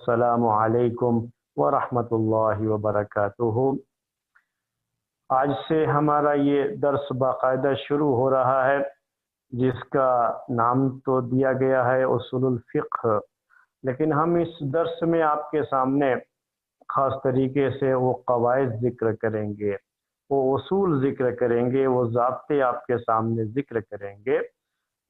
अस्सलामु अलैकुम वरहमतुल्लाहि वबरकातुहू। आज से हमारा ये दर्स बाकायदा शुरू हो रहा है, जिसका नाम तो दिया गया है उसूलुल फ़िक़्ह, लेकिन हम इस दर्स में आपके सामने ख़ास तरीके से वो क़वाइद ज़िक्र करेंगे, वो उसूल ज़िक्र करेंगे, वो ज़ाब्ते आपके सामने ज़िक्र करेंगे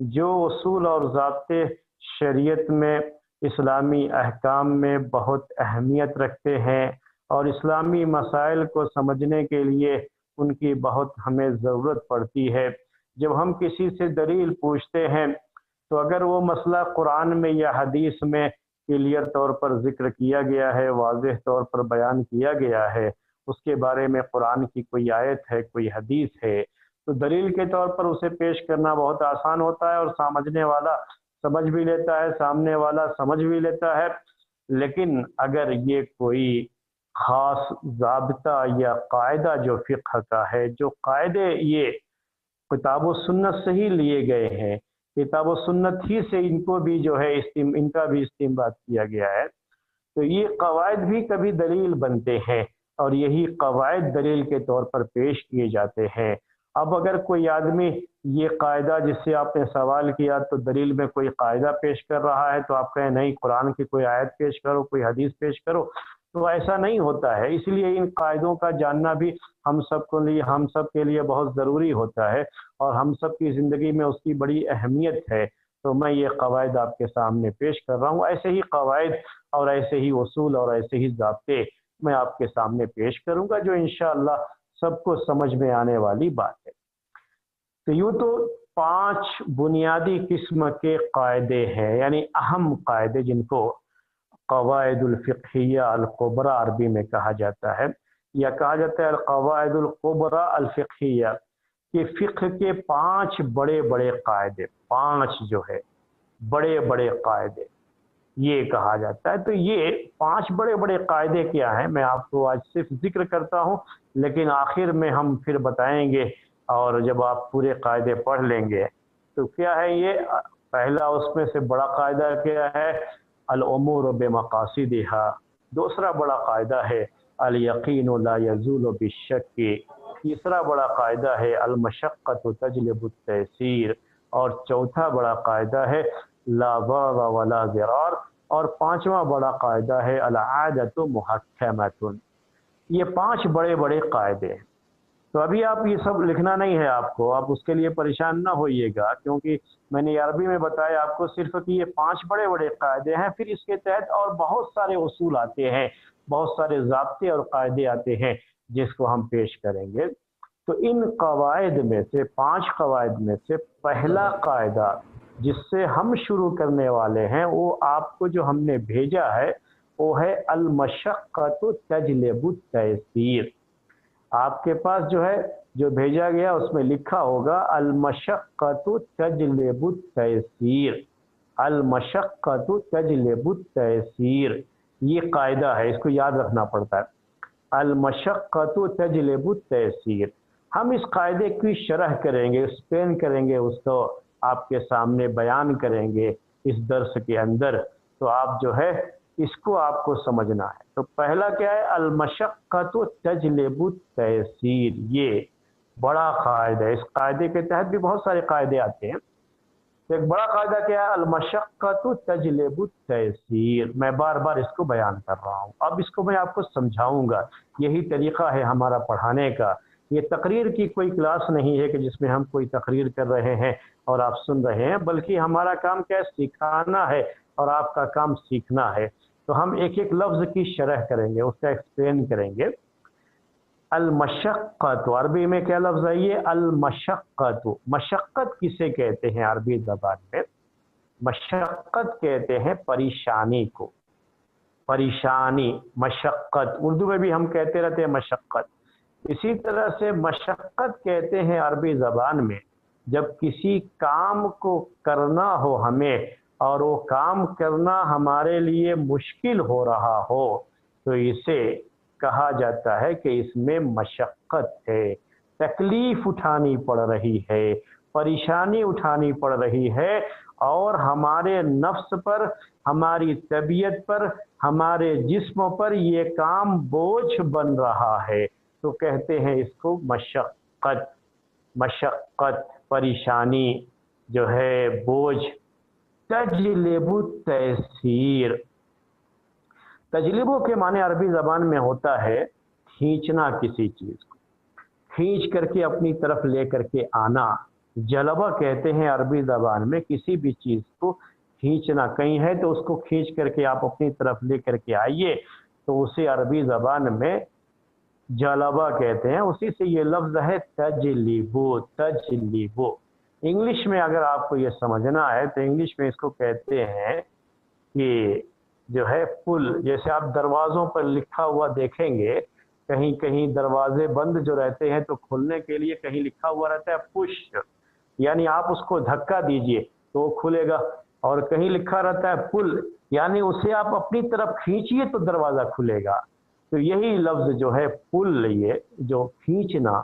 जो उसूल और ज़ाब्ते शरीयत में, इस्लामी अहकाम में बहुत अहमियत रखते हैं और इस्लामी मसाइल को समझने के लिए उनकी बहुत हमें ज़रूरत पड़ती है। जब हम किसी से दलील पूछते हैं तो अगर वो मसला कुरान में या हदीस में क्लियर तौर पर ज़िक्र किया गया है, वाज़ेह तौर पर बयान किया गया है, उसके बारे में कुरान की कोई आयत है, कोई हदीस है, तो दलील के तौर पर उसे पेश करना बहुत आसान होता है और समझने वाला समझ भी लेता है, सामने वाला समझ भी लेता है। लेकिन अगर ये कोई ख़ास ज़ाब्ता या कायदा जो फ़िक़्ह का है, जो कायदे ये किताब व सुन्नत से ही लिए गए हैं, किताब व सुन्नत ही से इनको भी जो है इनका भी इस्तेमाल किया गया है, तो ये कवायद भी कभी दलील बनते हैं और यही कवायद दलील के तौर पर पेश किए जाते हैं। अब अगर कोई आदमी ये कायदा जिससे आपने सवाल किया तो दलील में कोई कायदा पेश कर रहा है तो आप कहें नहीं कुरान की कोई आयत पेश करो, कोई हदीस पेश करो, तो ऐसा नहीं होता है। इसलिए इन कायदों का जानना भी हम सब के लिए बहुत ज़रूरी होता है और हम सब की ज़िंदगी में उसकी बड़ी अहमियत है। तो मैं ये कवायद आपके सामने पेश कर रहा हूँ। ऐसे ही कवायद और ऐसे ही उसूल और ऐसे ही ज़ाब्ते मैं आपके सामने पेश करूँगा जो इंशाअल्लाह सबको समझ में आने वाली बात है। तो यूँ तो 5 बुनियादी किस्म के कायदे हैं, यानी अहम कायदे, जिनको क़वाइदुल फ़िक़्हिय्या अल कुबरा अरबी में कहा जाता है, या कहा जाता है अल क़वाइदुल कुबरा अल फ़िक़्हिय्या, कि फ़िक़्ह के 5 बड़े बड़े कायदे, 5 जो है बड़े बड़े कायदे ये कहा जाता है। तो ये 5 बड़े बड़े कायदे क्या हैं, मैं आपको आज सिर्फ जिक्र करता हूँ, लेकिन आखिर में हम फिर बताएंगे और जब आप पूरे कायदे पढ़ लेंगे तो क्या है ये। पहला उसमें से बड़ा कायदा क्या है, अल उमूर बिमक़ासिदिहा। दूसरा बड़ा कायदा है अल यकीन ला यज़ूलु बिश्शक्की। तीसरा बड़ा कायदा है अल मशक्क़तु तजलिबु तयसीर। और चौथा बड़ा कायदा है ला ज़रर वला ज़िरार। और पांचवा बड़ा कायदा है अल आदतु मुहक्कमतुन। ये 5 बड़े बड़े कायदे हैं। तो अभी आप ये सब लिखना नहीं है आपको, आप उसके लिए परेशान ना होइएगा, क्योंकि मैंने अरबी में बताया आपको सिर्फ कि ये 5 बड़े बड़े कायदे हैं। फिर इसके तहत और बहुत सारे उसूल आते हैं, बहुत सारे ज़ाब्ते और कायदे आते हैं जिसको हम पेश करेंगे। तो इन कवायद में से 5 कवायद में से पहला कायदा जिससे हम शुरू करने वाले हैं, वो आपको जो हमने भेजा है वो है अल मशक्क़तु तजलिबु तयसीर। आपके पास जो है जो भेजा गया उसमें लिखा होगा अल मशक्क़तु तजलिबु तयसीर। अल मशक्क़तु तजलिबु तयसीर ये कायदा है, इसको याद रखना पड़ता है। अल मशक्क़तु तजलिबु तयसीर। हम इस कायदे की शरह करेंगे, एक्सप्लेन करेंगे, उसको आपके सामने बयान करेंगे इस दर्स के अंदर। तो आप जो है इसको आपको समझना है। तो पहला क्या है, अल मशक्क़तु तजलिबु तयसीर। ये बड़ा कायदा है। इस कायदे के तहत भी बहुत सारे कायदे आते हैं। तो एक बड़ा कायदा क्या है, अल मशक्क़तु तजलिबु तयसीर। मैं बार बार इसको बयान कर रहा हूँ, अब इसको मैं आपको समझाऊंगा। यही तरीका है हमारा पढ़ाने का। ये तकरीर की कोई क्लास नहीं है कि जिसमें हम कोई तकरीर कर रहे हैं और आप सुन रहे हैं, बल्कि हमारा काम क्या है, सिखाना है और आपका काम सीखना है। तो हम एक एक लफ्ज़ की शरह करेंगे, उसका एक्सप्लेन करेंगे। अल मशक्क़तु अरबी में क्या लफ्ज़ है ये, अल मशक्क़तु। मशक्क़त किसे कहते हैं अरबी ज़बान में? मशक्क़त कहते हैं परेशानी को। परेशानी, मशक्क़त, उर्दू में भी हम कहते रहते हैं मशक्क़त। इसी तरह से मशक्क़त कहते हैं अरबी ज़बान में जब किसी काम को करना हो हमें और वो काम करना हमारे लिए मुश्किल हो रहा हो, तो इसे कहा जाता है कि इसमें मशक्क़त है, तकलीफ उठानी पड़ रही है, परेशानी उठानी पड़ रही है और हमारे नफ्स पर, हमारी तबीयत पर, हमारे जिस्म पर ये काम बोझ बन रहा है, तो कहते हैं इसको मशक्क़त। मशक्क़त, परेशानी जो है, बोझ। तजलिबु तैसीर, तजलिबु के माने अरबी ज़बान में होता है खींचना, किसी चीज़ को खींच करके अपनी तरफ ले करके आना। जलबा कहते हैं अरबी ज़बान में किसी भी चीज़ को खींचना, कहीं है तो उसको खींच करके आप अपनी तरफ ले करके आइए, तो उसे अरबी ज़बान में जलबा कहते हैं। उसी से ये लफ्ज़ है तजलिबु। तजलिबु इंग्लिश में अगर आपको ये समझना है तो इंग्लिश में इसको कहते हैं कि जो है पुल। जैसे आप दरवाज़ों पर लिखा हुआ देखेंगे, कहीं कहीं दरवाजे बंद जो रहते हैं तो खोलने के लिए कहीं लिखा हुआ रहता है पुश, यानी आप उसको धक्का दीजिए तो वो खुलेगा, और कहीं लिखा रहता है पुल, यानी उसे आप अपनी तरफ खींचिए तो दरवाज़ा खुलेगा। तो यही लफ्ज़ जो है पुल, ये जो खींचना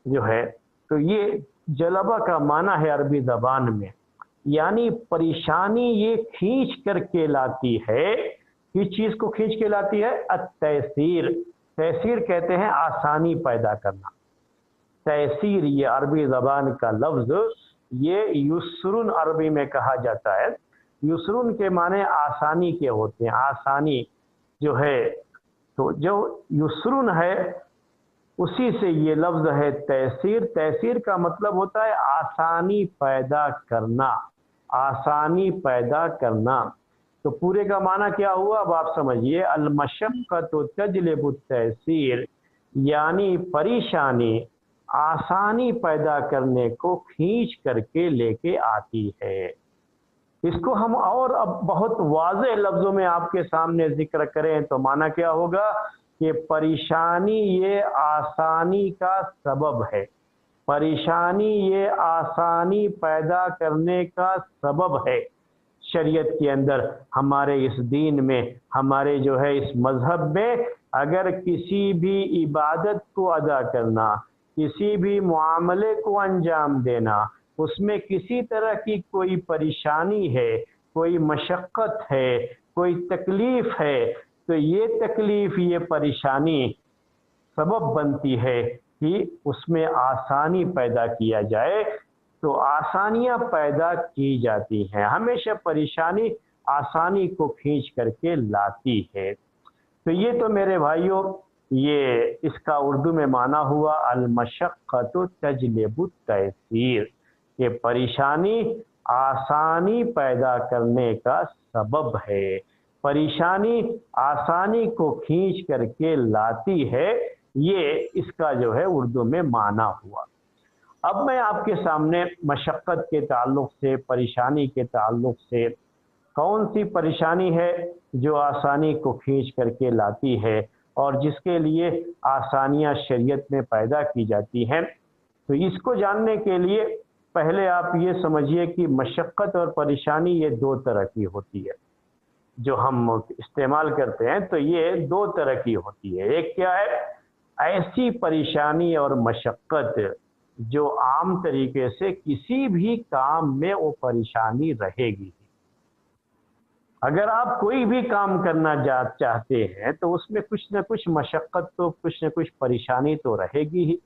जो है, तो ये जलबा का माना है अरबी ज़बान में, यानी परेशानी ये खींच करके लाती है। किस चीज़ को खींच के लाती है? अत-तैसीर। तैसीर कहते हैं आसानी पैदा करना। तैसीर ये अरबी ज़बान का लफ्ज़, ये युस्रुन अरबी में कहा जाता है। युस्रुन के माने आसानी के होते हैं, आसानी जो है, तो जो युस्रुन है उसी से ये लफ्ज़ है तैसीर। तैसीर का मतलब होता है आसानी पैदा करना, आसानी पैदा करना। तो पूरे का माना क्या हुआ अब आप समझिए, अल-मशक्क़तु तजलिबु तैसीर, यानी परेशानी आसानी पैदा करने को खींच करके लेके आती है। इसको हम और अब बहुत वाज़ेह लफ्ज़ों में आपके सामने जिक्र करें तो माना क्या होगा कि परेशानी ये आसानी का सबब है। परेशानी ये आसानी पैदा करने का सबब है। शरीयत के अंदर, हमारे इस दीन में, हमारे जो है इस मज़हब में, अगर किसी भी इबादत को अदा करना, किसी भी मुआमले को अंजाम देना, उसमें किसी तरह की कोई परेशानी है, कोई मशक्क़त है, कोई तकलीफ़ है, तो ये तकलीफ़, ये परेशानी सबब बनती है कि उसमें आसानी पैदा किया जाए। तो आसानियाँ पैदा की जाती हैं, हमेशा परेशानी आसानी को खींच करके लाती है। तो ये तो मेरे भाइयों, ये इसका उर्दू में माना हुआ अल-मशक्क़तु तजलिबु तैसीर, ये परेशानी आसानी पैदा करने का सबब है। परेशानी आसानी को खींच करके लाती है, ये इसका जो है उर्दू में माना हुआ। अब मैं आपके सामने मशक्क़त के ताल्लुक़ से, परेशानी के ताल्लुक़ से, कौन सी परेशानी है जो आसानी को खींच करके लाती है और जिसके लिए आसानियाँ शरीयत में पैदा की जाती हैं, तो इसको जानने के लिए पहले आप ये समझिए कि मशक्क़त और परेशानी ये दो तरह की होती है। जो हम इस्तेमाल करते हैं तो ये दो तरह की होती है। एक क्या है? ऐसी परेशानी और मशक्क़त जो आम तरीके से किसी भी काम में वो परेशानी रहेगी। अगर आप कोई भी काम करना चाहते हैं तो उसमें कुछ न कुछ मशक्क़त, तो कुछ न कुछ परेशानी तो रहेगी ही।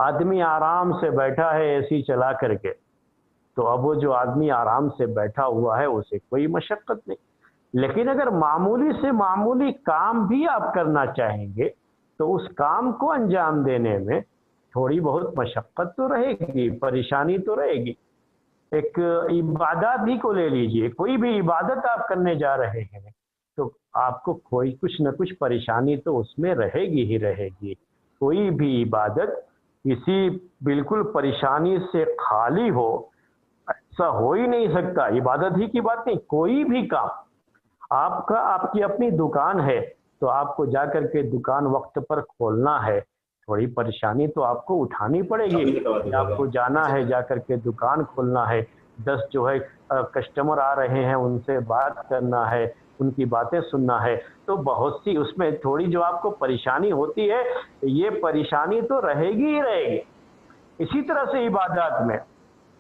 आदमी आराम से बैठा है एसी चला करके, तो अब वो जो आदमी आराम से बैठा हुआ है उसे कोई मशक्क़त नहीं। लेकिन अगर मामूली से मामूली काम भी आप करना चाहेंगे तो उस काम को अंजाम देने में थोड़ी बहुत मशक्क़त तो रहेगी, परेशानी तो रहेगी। एक इबादत ही को ले लीजिए, कोई भी इबादत आप करने जा रहे हैं तो आपको कोई कुछ न कुछ परेशानी तो उसमें रहेगी ही रहेगी। कोई भी इबादत किसी बिल्कुल परेशानी से खाली हो, ऐसा हो ही नहीं सकता। इबादत ही की बात नहीं, कोई भी काम, आपकी अपनी दुकान है तो आपको जाकर के दुकान वक्त पर खोलना है, थोड़ी परेशानी तो आपको उठानी पड़ेगी। आपको जाना है, जाकर के दुकान खोलना है, 10 जो है कस्टमर आ रहे हैं, उनसे बात करना है, उनकी बातें सुनना है, तो बहुत सी उसमें थोड़ी जो आपको परेशानी होती है, ये परेशानी तो रहेगी ही रहेगी। इसी तरह से इबादत में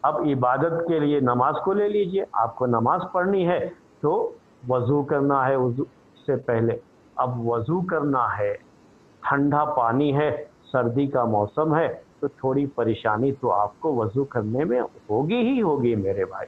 अब इबादत के लिए नमाज को ले लीजिए, आपको नमाज पढ़नी है तो वज़ू करना है, वज़ू से पहले अब वज़ू करना है, ठंडा पानी है, सर्दी का मौसम है, तो थोड़ी परेशानी तो आपको वज़ू करने में होगी ही होगी मेरे भाई।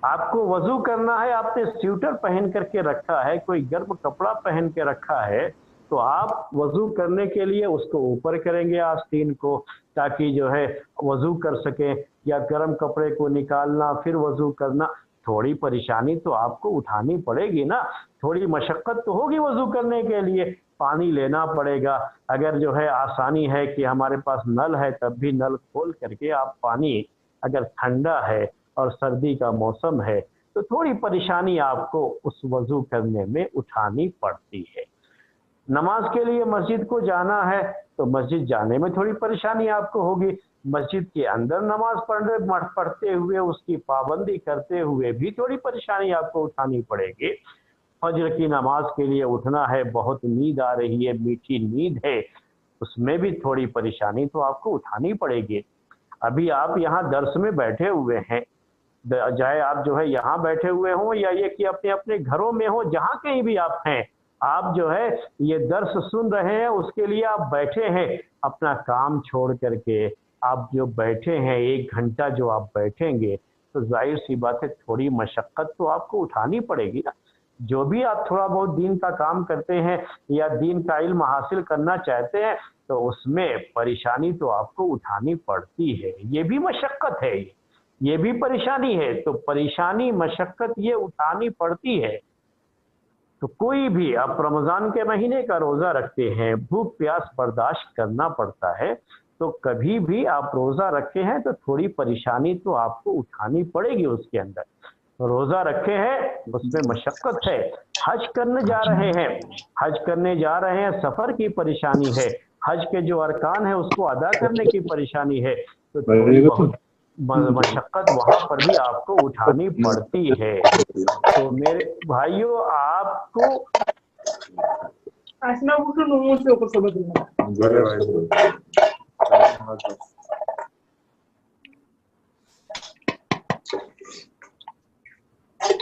आपको वज़ू करना है, आपने स्वेटर पहन करके रखा है, कोई गर्म कपड़ा पहन के रखा है, तो आप वज़ू करने के लिए उसको ऊपर करेंगे आस्तीन को, ताकि जो है वज़ू कर सकें, या गर्म कपड़े को निकालना फिर वज़ू करना, थोड़ी परेशानी तो आपको उठानी पड़ेगी ना, थोड़ी मशक्क़त तो होगी वज़ू करने के लिए, पानी लेना पड़ेगा। अगर जो है आसानी है कि हमारे पास नल है, तब भी नल खोल करके आप पानी, अगर ठंडा है और सर्दी का मौसम है तो थोड़ी परेशानी आपको उस वज़ू करने में उठानी पड़ती है। नमाज के लिए मस्जिद को जाना है तो मस्जिद जाने में थोड़ी परेशानी आपको होगी, मस्जिद के अंदर नमाज पढ़ते हुए उसकी पाबंदी करते हुए भी थोड़ी परेशानी आपको उठानी पड़ेगी। फजर की नमाज के लिए उठना है, बहुत नींद आ रही है, मीठी नींद है, उसमें भी थोड़ी परेशानी तो आपको उठानी पड़ेगी। अभी आप यहाँ दर्स में बैठे हुए हैं, चाहे आप जो है यहाँ बैठे हुए हों या ये कि अपने अपने घरों में हो, जहाँ कहीं भी आप हैं, आप जो है ये दर्स सुन रहे हैं, उसके लिए आप बैठे हैं, अपना काम छोड़ करके आप जो बैठे हैं, 1 घंटा जो आप बैठेंगे, तो जाहिर सी बात है थोड़ी मशक्क़त तो आपको उठानी पड़ेगी ना। जो भी आप थोड़ा बहुत दीन का काम करते हैं या दीन का इल्म हासिल करना चाहते हैं, तो उसमें परेशानी तो आपको उठानी पड़ती है, ये भी मशक्क़त है, ये भी परेशानी है, तो परेशानी मशक्क़त ये उठानी पड़ती है। तो कोई भी, आप रमज़ान के महीने का रोज़ा रखते हैं, भूख प्यास बर्दाश्त करना पड़ता है, तो कभी भी आप रोज़ा रखे हैं तो थोड़ी परेशानी तो आपको उठानी पड़ेगी उसके अंदर। रोज़ा रखे हैं उसमें मशक्क़त है, हज करने जा रहे हैं, हज करने जा रहे हैं, सफ़र की परेशानी है, हज के जो अरकान है उसको अदा करने की परेशानी है, तो थोड़ी बहुत मशक्क़त वहाँ पर भी आपको उठानी पड़ती है। तो मेरे भाइयों, आपको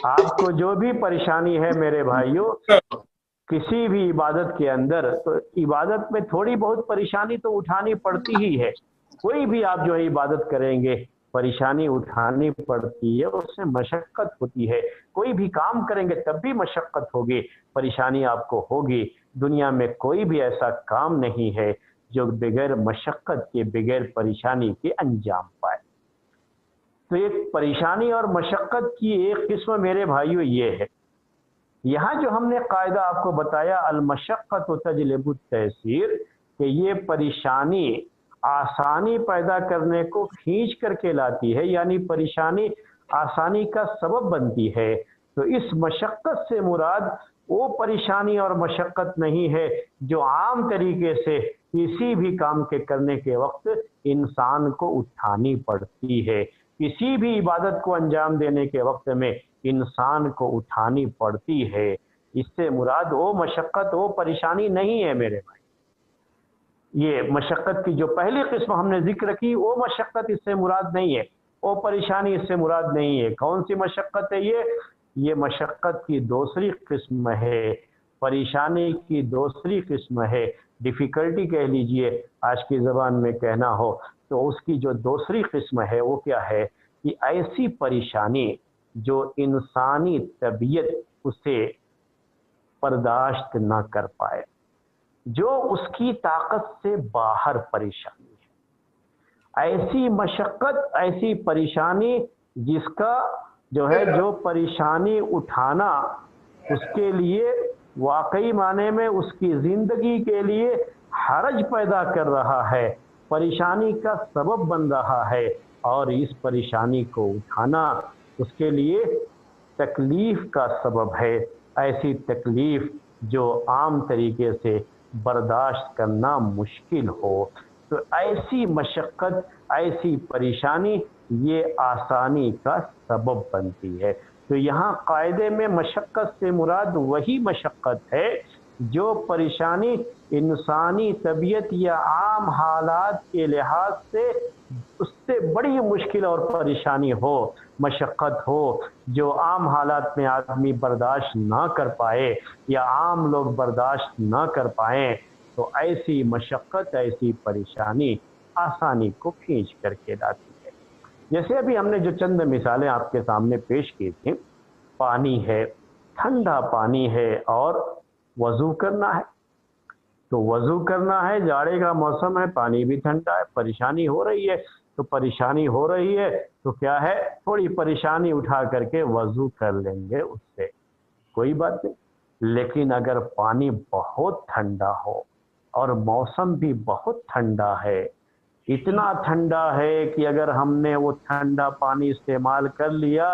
आपको जो भी परेशानी है मेरे भाइयों, किसी भी इबादत के अंदर, तो इबादत में थोड़ी बहुत परेशानी तो उठानी पड़ती ही है। कोई भी आप जो है इबादत करेंगे, परेशानी उठानी पड़ती है, उसमें मशक्क़त होती है। कोई भी काम करेंगे तब भी मशक्क़त होगी, परेशानी आपको होगी। दुनिया में कोई भी ऐसा काम नहीं है जो बगैर मशक्क़त के, बगैर परेशानी के अंजाम पाए। तो एक परेशानी और मशक्क़त की एक किस्म मेरे भाइयों ये है। यहाँ जो हमने कायदा आपको बताया, अल मशक्क़त तजलिबु तयसीर, कि ये परेशानी आसानी पैदा करने को खींच करके लाती है, यानी परेशानी आसानी का सबब बनती है। तो इस मशक्क़त से मुराद वो परेशानी और मशक्क़त नहीं है जो आम तरीके से किसी भी काम के करने के वक्त इंसान को उठानी पड़ती है, किसी भी इबादत को अंजाम देने के वक्त में इंसान को उठानी पड़ती है। इससे मुराद वो मशक्क़त, वो परेशानी नहीं है मेरे भाई। ये मशक्क़त की जो पहली किस्म हमने जिक्र की, वो मशक्क़त इससे मुराद नहीं है, वो परेशानी इससे मुराद नहीं है। कौन सी मशक्क़त है ये मशक्क़त की दूसरी किस्म है, परेशानी की दूसरी किस्म है, डिफ़िकल्टी कह लीजिए आज की ज़बान में कहना हो तो। उसकी जो दूसरी किस्म है वो क्या है कि ऐसी परेशानी जो इंसानी तबीयत उसे बर्दाश्त ना कर पाए, जो उसकी ताकत से बाहर परेशानी है, ऐसी मशक्क़त, ऐसी परेशानी जिसका जो है, जो परेशानी उठाना उसके लिए वाकई माने में उसकी ज़िंदगी के लिए हरज पैदा कर रहा है, परेशानी का सबब बन रहा है, और इस परेशानी को उठाना उसके लिए तकलीफ़ का सबब है। ऐसी तकलीफ़ जो आम तरीके से बर्दाश्त करना मुश्किल हो, तो ऐसी मशक्क़त, ऐसी परेशानी ये आसानी का सबब बनती है। तो यहाँ कायदे में मशक्क़त से मुराद वही मशक्क़त है جو پریشانی انسانی طبیعت یا عام حالات کے لحاظ سے اس سے بڑی مشکل اور پریشانی ہو، مشقت ہو، جو عام حالات میں آدمی برداشت نہ کر پائے یا عام لوگ برداشت نہ کر پائیں، تو ایسی مشقت، ایسی پریشانی آسانی کو کھینچ کر کے لاتی ہے۔ جیسے ابھی ہم نے جو چند مثالیں آپ کے سامنے پیش کی تھیں، پانی ہے، ٹھنڈا پانی ہے اور وضو کرنا ہے، تو وضو کرنا ہے، جاڑے کا موسم ہے، پانی بھی ٹھنڈا ہے، پریشانی ہو رہی ہے، تو پریشانی ہو رہی ہے تو کیا ہے، تھوڑی پریشانی اٹھا کر کے وضو کر لیں گے، اس سے کوئی بات نہیں۔ لیکن اگر پانی بہت ٹھنڈا ہو اور موسم بھی بہت ٹھنڈا ہے، اتنا ٹھنڈا ہے کہ اگر ہم نے وہ ٹھنڈا پانی استعمال کر لیا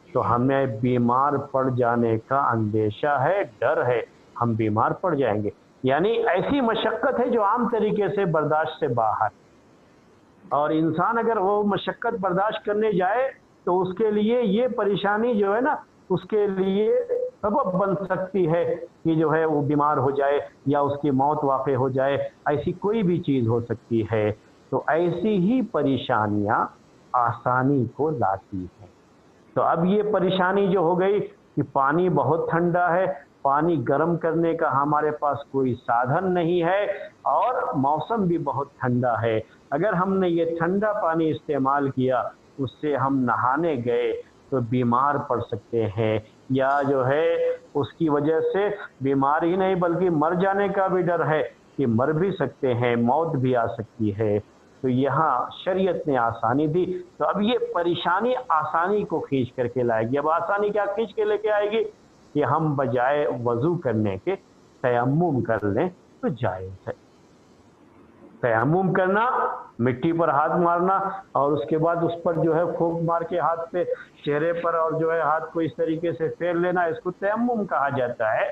تو ہمیں بیمار پڑ جانے کا اندیشہ ہے، ڈر ہے، ہم بیمار پڑ جائیں گے۔ یعنی ایسی مشقت ہے جو عام طریقے سے برداشت سے باہر، اور انسان اگر وہ مشقت برداشت کرنے جائے تو اس کے لیے یہ پریشانی جو ہے نا، اس کے لیے سبب بن سکتی ہے کہ جو ہے وہ بیمار ہو جائے یا اس کی موت واقع ہو جائے، ایسی کوئی بھی چیز ہو سکتی ہے۔ تو ایسی ہی پریشانیاں آسانی کو لاتی ہیں۔ تو اب یہ پریشانی جو ہو گئی کہ پانی بہت ٹھنڈا ہے، پانی گرم کرنے کا ہمارے پاس کوئی سادھن نہیں ہے، اور موسم بھی بہت ٹھنڈا ہے، اگر ہم نے یہ ٹھنڈا پانی استعمال کیا، اس سے ہم نہانے گئے تو بیمار پڑ سکتے ہیں، یا جو ہے اس کی وجہ سے بیمار ہی نہیں بلکہ مر جانے کا بھی ڈر ہے کہ مر بھی سکتے ہیں، موت بھی آ سکتی ہے۔ تو یہاں شریعت نے آسانی دی، تو اب یہ پریشانی آسانی کو کھینچ کر کے لائے گی۔ اب آسانی کیا کھینچ کے لے کے آئے گی کہ ہم بجائے وضو کرنے کے تیمم کر لیں تو جائز ہے۔ تیمم کرنا، مٹی پر ہاتھ مارنا اور اس کے بعد اس پر جو ہے پھونک مار کے ہاتھ پہ، چہرے پر، اور جو ہے ہاتھ کو اس طریقے سے پھیر لینا، اس کو تیمم کہا جاتا ہے۔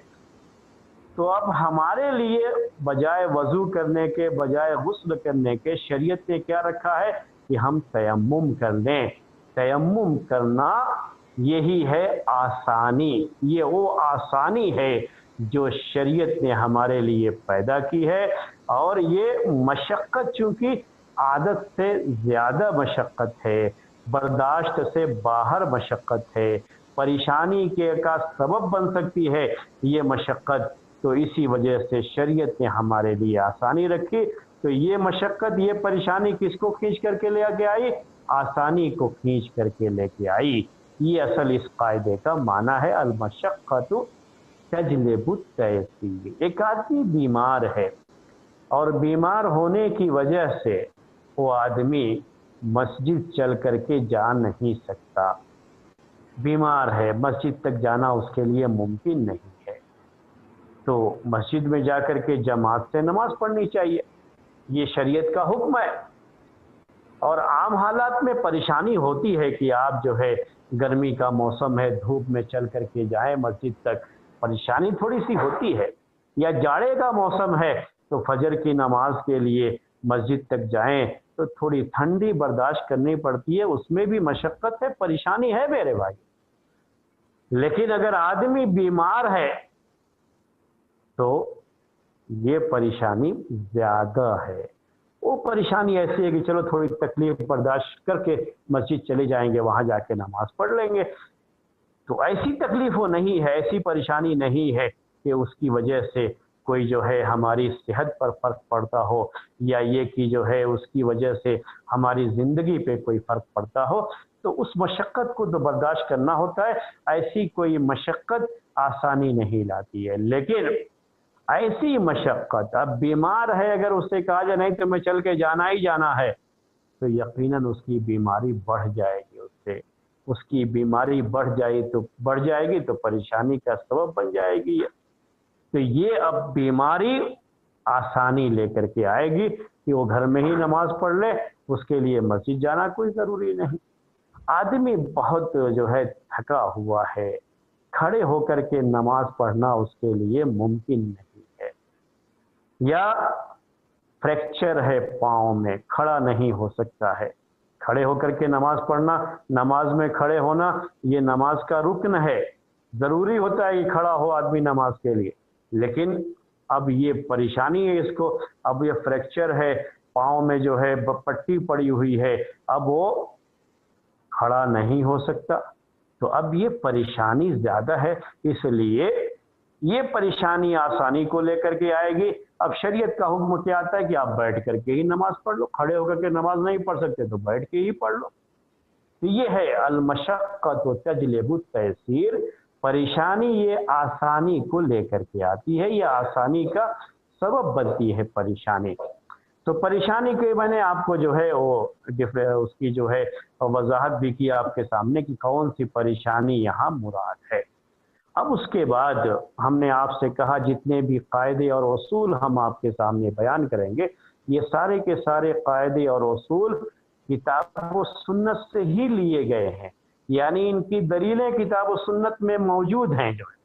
تو اب ہمارے لیے بجائے وضو کرنے کے، بجائے غسل کرنے کے، شریعت نے کیا رکھا ہے کہ ہم تیمم کر لیں۔ تیمم کرنا یہی ہے آسانی، یہ وہ آسانی ہے جو شریعت نے ہمارے لیے پیدا کی ہے، اور یہ مشقت چونکہ عادت سے زیادہ مشقت ہے، برداشت سے باہر مشقت ہے، پریشانی کے کا سبب بن سکتی ہے یہ مشقت، تو اسی وجہ سے شریعت نے ہمارے لیے آسانی رکھی۔ تو یہ مشقت، یہ پریشانی کس کو کھینچ کر کے لے کے آئی؟ آسانی کو کھینچ کر کے لے کے آئی۔ یہ اصل اس قاعدے کا معنی ہے، المشقت تجلب التیسیر۔ ایک آدمی بیمار ہے اور بیمار ہونے کی وجہ سے وہ آدمی مسجد چل کر کے جا نہیں سکتا، بیمار ہے، مسجد تک جانا اس کے لیے ممکن نہیں ہے، تو مسجد میں جا کر کے جماعت سے نماز پڑھنی چاہیے، یہ شریعت کا حکم ہے۔ اور عام حالات میں پریشانی ہوتی ہے کہ آپ جو ہے گرمی کا موسم ہے، دھوپ میں چل کر کے جائیں مسجد تک، پریشانی تھوڑی سی ہوتی ہے، یا جاڑے کا موسم ہے تو فجر کی نماز کے لیے مسجد تک جائیں تو تھوڑی ٹھنڈی برداشت کرنی پڑتی ہے، اس میں بھی مشقت ہے، پریشانی ہے میرے بھائی۔ لیکن اگر آدمی بیمار ہے تو یہ پریشانی زیادہ ہے، وہ پریشانی ایسی ہے کہ چلو تھوڑی تکلیف برداشت کر کے مسجد چلے جائیں گے، وہاں جا کے نماز پڑھ لیں گے، تو ایسی تکلیف وہ نہیں ہے، ایسی پریشانی نہیں ہے کہ اس کی وجہ سے کوئی جو ہے ہماری صحت پر فرق پڑتا ہو، یا یہ کہ جو ہے اس کی وجہ سے ہماری زندگی پہ کوئی فرق پڑتا ہو، تو اس مشقت کو تو برداشت کرنا ہوتا ہے، ایسی کوئی مشقت آسانی نہیں لاتی ہے۔ لیکن ایسی مشقت، اب بیمار ہے، اگر اس سے کہا جائے نہیں تو میں چل کے جانا ہی جانا ہے، تو یقیناً اس کی بیماری بڑھ جائے گی، اس کی بیماری بڑھ جائے گی تو پریشانی کا سبب بن جائے گی۔ تو یہ اب بیماری آسانی لے کر کے آئے گی کہ وہ گھر میں ہی نماز پڑھ لے، اس کے لیے مسجد جانا کوئی ضروری نہیں۔ آدمی بہت جو ہے تھکا ہوا ہے، کھڑے ہو کر کے نماز پڑھنا اس کے لیے ممکن نہیں ہے، یا فریکچر ہے پاؤں میں، کھڑا نہیں ہو سکتا ہے، کھڑے ہو کر کے نماز پڑھنا، نماز میں کھڑے ہونا یہ نماز کا رکن ہے، ضروری ہوتا ہے کہ کھڑا ہو آدمی نماز کے لیے، लेकिन अब ये परेशानी है इसको, अब ये फ्रैक्चर है, पाँव में जो है पट्टी पड़ी हुई है, अब वो खड़ा नहीं हो सकता। तो अब ये परेशानी ज़्यादा है, इसलिए ये परेशानी आसानी को लेकर के आएगी। अब शरीयत का हुक्म क्या आता है कि आप बैठ करके ही नमाज पढ़ लो, खड़े होकर के नमाज नहीं पढ़ सकते तो बैठ के ही पढ़ लो। तो ये है अल-मशक्क़त तजलिबु तयसीर, परेशानी ये आसानी को लेकर के आती है, ये आसानी का सबब बनती है परेशानी। तो परेशानी के मैंने आपको जो है वो उसकी जो है वजाहत भी की आपके सामने कि कौन सी परेशानी यहाँ मुराद है। अब उसके बाद हमने आपसे कहा जितने भी कायदे और उसूल हम आपके सामने बयान करेंगे, ये सारे के सारे कायदे और उसूल किताब व सुन्नत से ही लिए गए हैं, यानी इनकी दलीलें किताब व सुन्नत में मौजूद हैं जो है।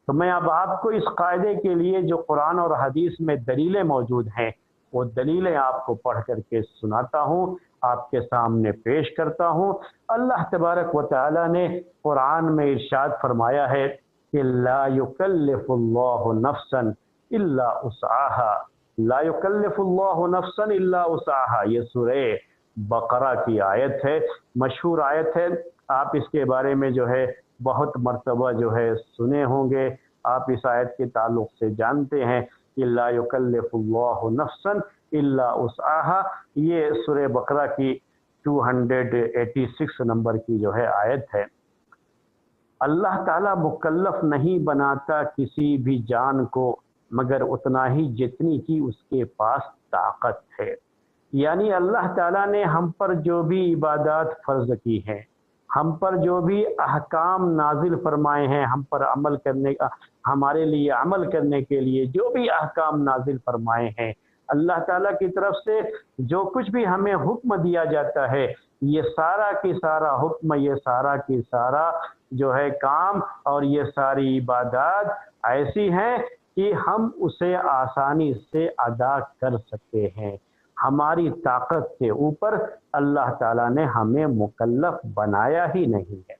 तो मैं अब आपको इस कायदे के लिए जो कुरान और हदीस में दलीलें मौजूद हैं, वो दलीलें आपको पढ़ करके सुनाता हूँ, आपके सामने पेश करता हूँ। अल्लाह तबारक व तआला ने कुरान में इरशाद फरमाया है कि ला युकल्लिफुल्लाहु नफ्सन इल्ला उस्आहा, ला युकल्लिफुल्लाहु नफ्सन इल्ला उस्आहा। ये सूरह बकरा की आयत है, मशहूर आयत है। आप इसके बारे में जो है बहुत मर्तबा जो है सुने होंगे, आप इस आयत के ताल्लुक से जानते हैं कि ला युकल्लिफुल्लाहु नफ्सन इल्ला उस्आहा। ये सूरह बकरा की 286 नंबर की जो है आयत है। अल्लाह ताला मुकल्लफ नहीं बनाता किसी भी जान को मगर उतना ही जितनी की उसके पास ताकत है। यानी अल्लाह ताला ने हम पर जो भी इबादत फ़र्ज की हैं, हम पर जो भी अहकाम नाजिल फरमाए हैं, हम पर अमल करने का, हमारे लिए अमल करने के लिए जो भी अहकाम नाजिल फरमाए हैं, अल्लाह ताला की तरफ से जो कुछ भी हमें हुक्म दिया जाता है, ये सारा की सारा हुक्म, ये सारा की सारा जो है काम और ये सारी इबादत ऐसी हैं कि हम उसे आसानी से अदा कर सकते हैं। हमारी ताकत से ऊपर अल्लाह ताला ने हमें मुकल्लफ बनाया ही नहीं है।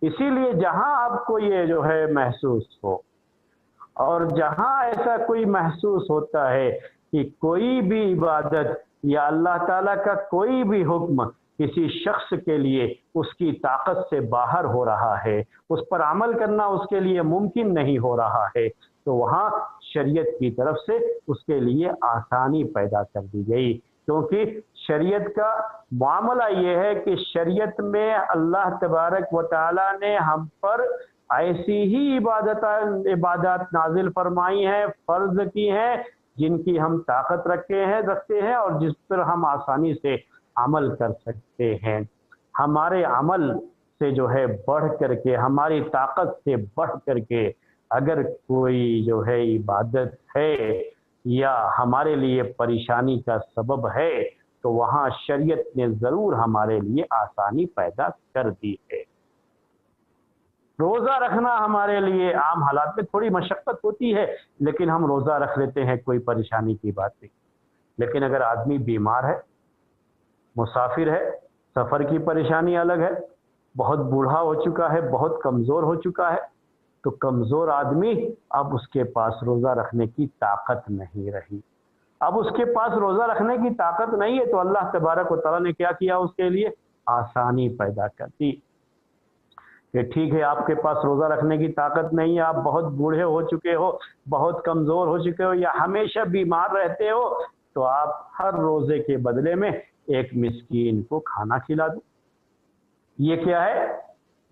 इसीलिए जहां आपको ये जो है महसूस हो और जहां ऐसा कोई महसूस होता है कि कोई भी इबादत या अल्लाह ताला का कोई भी हुक्म किसी शख्स के लिए उसकी ताकत से बाहर हो रहा है, उस पर अमल करना उसके लिए मुमकिन नहीं हो रहा है, तो वहाँ शरीयत की तरफ से उसके लिए आसानी पैदा कर दी गई। क्योंकि शरीयत का मामला ये है कि शरीयत में अल्लाह तबारक व तआला ने हम पर ऐसी ही इबादत नाजिल फरमाई हैं, फ़र्ज की हैं, जिनकी हम ताकत रखते हैं और जिस पर हम आसानी से अमल कर सकते हैं। हमारे अमल से जो है बढ़ करके, हमारी ताकत से बढ़ करके अगर कोई जो है इबादत है या हमारे लिए परेशानी का सबब है, तो वहाँ शरीयत ने ज़रूर हमारे लिए आसानी पैदा कर दी है। रोज़ा रखना हमारे लिए आम हालात में थोड़ी मशक्क़त होती है, लेकिन हम रोज़ा रख लेते हैं, कोई परेशानी की बात नहीं। लेकिन अगर आदमी बीमार है, मुसाफिर है, सफ़र की परेशानी अलग है, बहुत बूढ़ा हो चुका है, बहुत कमज़ोर हो चुका है, तो कमज़ोर आदमी अब उसके पास रोज़ा रखने की ताकत नहीं रही। अब उसके पास रोज़ा रखने की ताकत नहीं है, तो अल्लाह तबारक व तआला ने क्या किया उसके लिए? आसानी पैदा कर दी कि ठीक है, आपके पास रोज़ा रखने की ताकत नहीं है, आप बहुत बूढ़े हो चुके हो, बहुत कमज़ोर हो चुके हो या हमेशा बीमार रहते हो, तो आप हर रोज़े के बदले में एक मिस्कीन को खाना खिला दो। ये क्या है?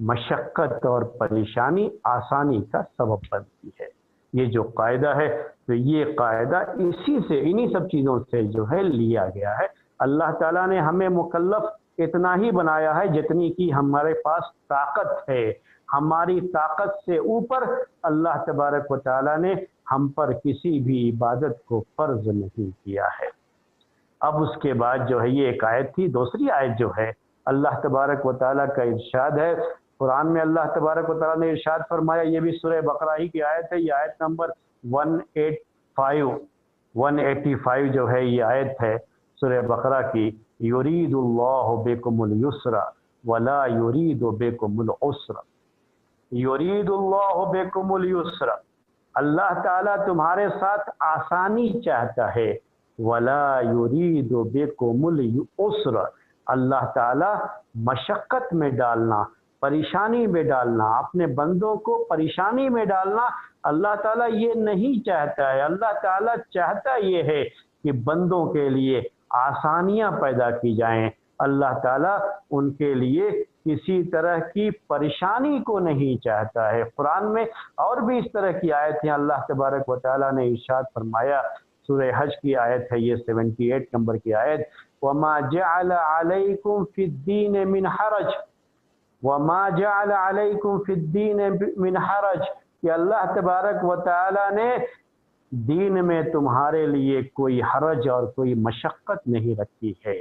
मशक्क़त और परेशानी आसानी का सबब बनती है। ये जो कायदा है, तो ये कायदा इन्हीं सब चीज़ों से जो है लिया गया है। अल्लाह ताला ने हमें मुकल्लफ इतना ही बनाया है जितनी की हमारे पास ताकत है। हमारी ताकत से ऊपर अल्लाह तबारक व तआला ने हम पर किसी भी इबादत को फ़र्ज नहीं किया है। अब उसके बाद जो है ये एक आयत थी। दूसरी आयत जो है अल्लाह तबारक व तआला का इरशाद है कुरान में। अल्लाह तबारक व तआला ने इरशाद फरमाया, ये भी सूरह बकरा ही की आयत है। ये आयत नंबर 185 जो है ये आयत है सूरह बकरा की। युरीदुल्लाहु बिकुमुल युस्रा वला युरीदु बिकुमुल उस्रा, युरीदुल्लाहु बिकुमुल युस्रा। اللہ تعالیٰ تمہارے ساتھ آسانی چاہتا ہے، ولا یرید بکم العسر، اللہ تعالیٰ مشقت میں ڈالنا، پریشانی میں ڈالنا، اپنے بندوں کو پریشانی میں ڈالنا اللہ تعالیٰ یہ نہیں چاہتا ہے۔ اللہ تعالیٰ چاہتا یہ ہے کہ بندوں کے لیے آسانیاں پیدا کی جائیں، اللہ تعالیٰ ان کے لیے کسی طرح کی پریشانی کو نہیں چاہتا ہے۔ قرآن میں اور بھی اس طرح کی آیت ہیں، اللہ تبارک و تعالیٰ نے ارشاد فرمایا، سورہ حج کی آیت ہے یہ 78 نمبر کی آیت، وَمَا جَعَلَ عَلَيْكُمْ فِي الدِّينِ مِنْ حَرَجٍ، وَمَا جَعَلَ عَلَيْكُمْ فِي الدِّينِ مِنْ حَرَجٍ، کہ اللہ تبارک و تعالیٰ نے دین میں تمہارے لیے کوئی حرج اور کوئی مشقت نہیں رکھی ہے،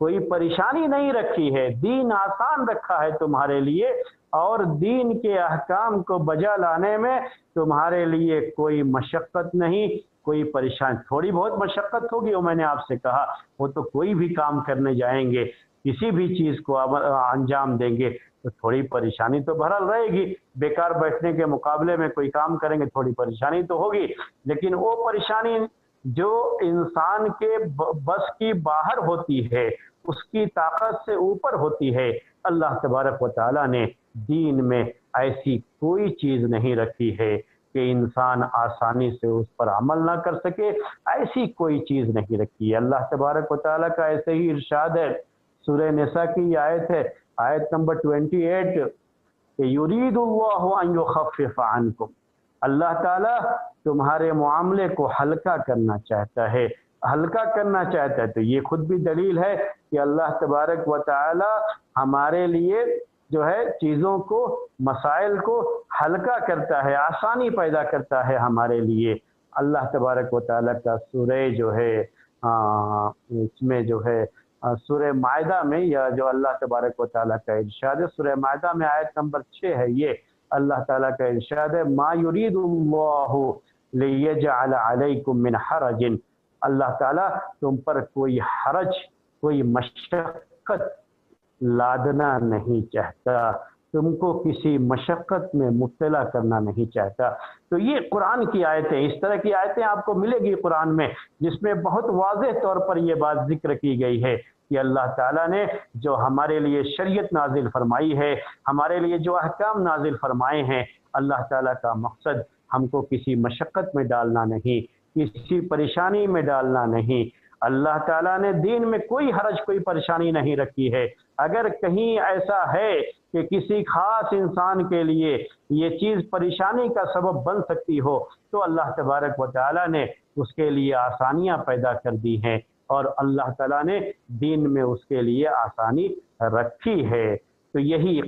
کوئی پریشانی نہیں رکھی ہے، دین آسان رکھا ہے تمہارے لیے، اور دین کے احکام کو بجا لانے میں تمہارے لیے کوئی مشقت نہیں، کوئی پریشانی۔ تھوڑی بہت مشقت ہوگی، وہ میں نے آپ سے کہا، وہ تو کوئی بھی کام کرنے جائیں گے، کسی بھی چیز کو انجام دیں گے تو تھوڑی پریشانی تو بہرحال رہے گی، بیکار بیٹھنے کے مقابلے میں کوئی کام کریں گے تھوڑی پریشانی تو ہوگی، لیکن وہ پریشانی جو انسان کے بس کی باہر ہوتی ہے، اس کی طاقت سے اوپر ہوتی ہے، اللہ تبارک و تعالیٰ نے دین میں ایسی کوئی چیز نہیں رکھی ہے کہ انسان آسانی سے اس پر عمل نہ کر سکے، ایسی کوئی چیز نہیں رکھی ہے۔ اللہ تبارک و تعالیٰ کا ایسے ہی ارشاد ہے، سورہ نساء کی آیت ہے، آیت نمبر 28، کہ یرید اللہ ان یخفف عنکم، اللہ تعالیٰ تمہارے معاملے کو ہلکا کرنا چاہتا ہے، ہلکا کرنا چاہتا ہے۔ تو یہ خود بھی دلیل ہے کہ اللہ تبارک و تعالی ہمارے لیے جو ہے چیزوں کو، مسائل کو ہلکا کرتا ہے، آسانی پیدا کرتا ہے ہمارے لیے۔ اللہ تبارک و تعالی کا سورہ جو ہے اس میں جو ہے سورہ مائدہ میں، یا جو اللہ تبارک و تعالی کا ارشاد ہے سورہ مائدہ میں آیت نمبر 6 ہے، یہ اللہ تعالیٰ کا ارشاد ہے، ما یرید اللہ لیجعل علیکم من حرج، اللہ تعالیٰ تم پر کوئی حرج، کوئی مشقت لادنا نہیں چاہتا، تم کو کسی مشقت میں مبتلا کرنا نہیں چاہتا۔ تو یہ قرآن کی آیتیں، اس طرح کی آیتیں آپ کو ملے گی قرآن میں، جس میں بہت واضح طور پر یہ بات ذکر کی گئی ہے کہ اللہ تعالیٰ نے جو ہمارے لیے شریعت نازل فرمائی ہے، ہمارے لیے جو احکام نازل فرمائے ہیں، اللہ تعالیٰ کا مقصد ہم کو کسی مشقت میں ڈالنا نہیں، کسی پریشانی میں ڈالنا نہیں۔ اللہ تعالیٰ نے دین میں کوئی حرج، کوئی پریشانی نہیں رکھی ہے۔ اگر کہیں ایسا ہے کہ کسی خاص انسان کے لیے یہ چیز پریشانی کا سبب بن سکتی ہو، تو اللہ تبارک و تعالیٰ نے اس کے لیے آسانیاں پیدا کر دی ہیں، اور اللہ تعالیٰ نے دین میں اس کے لیے آسانی رکھی ہے۔ تو یہی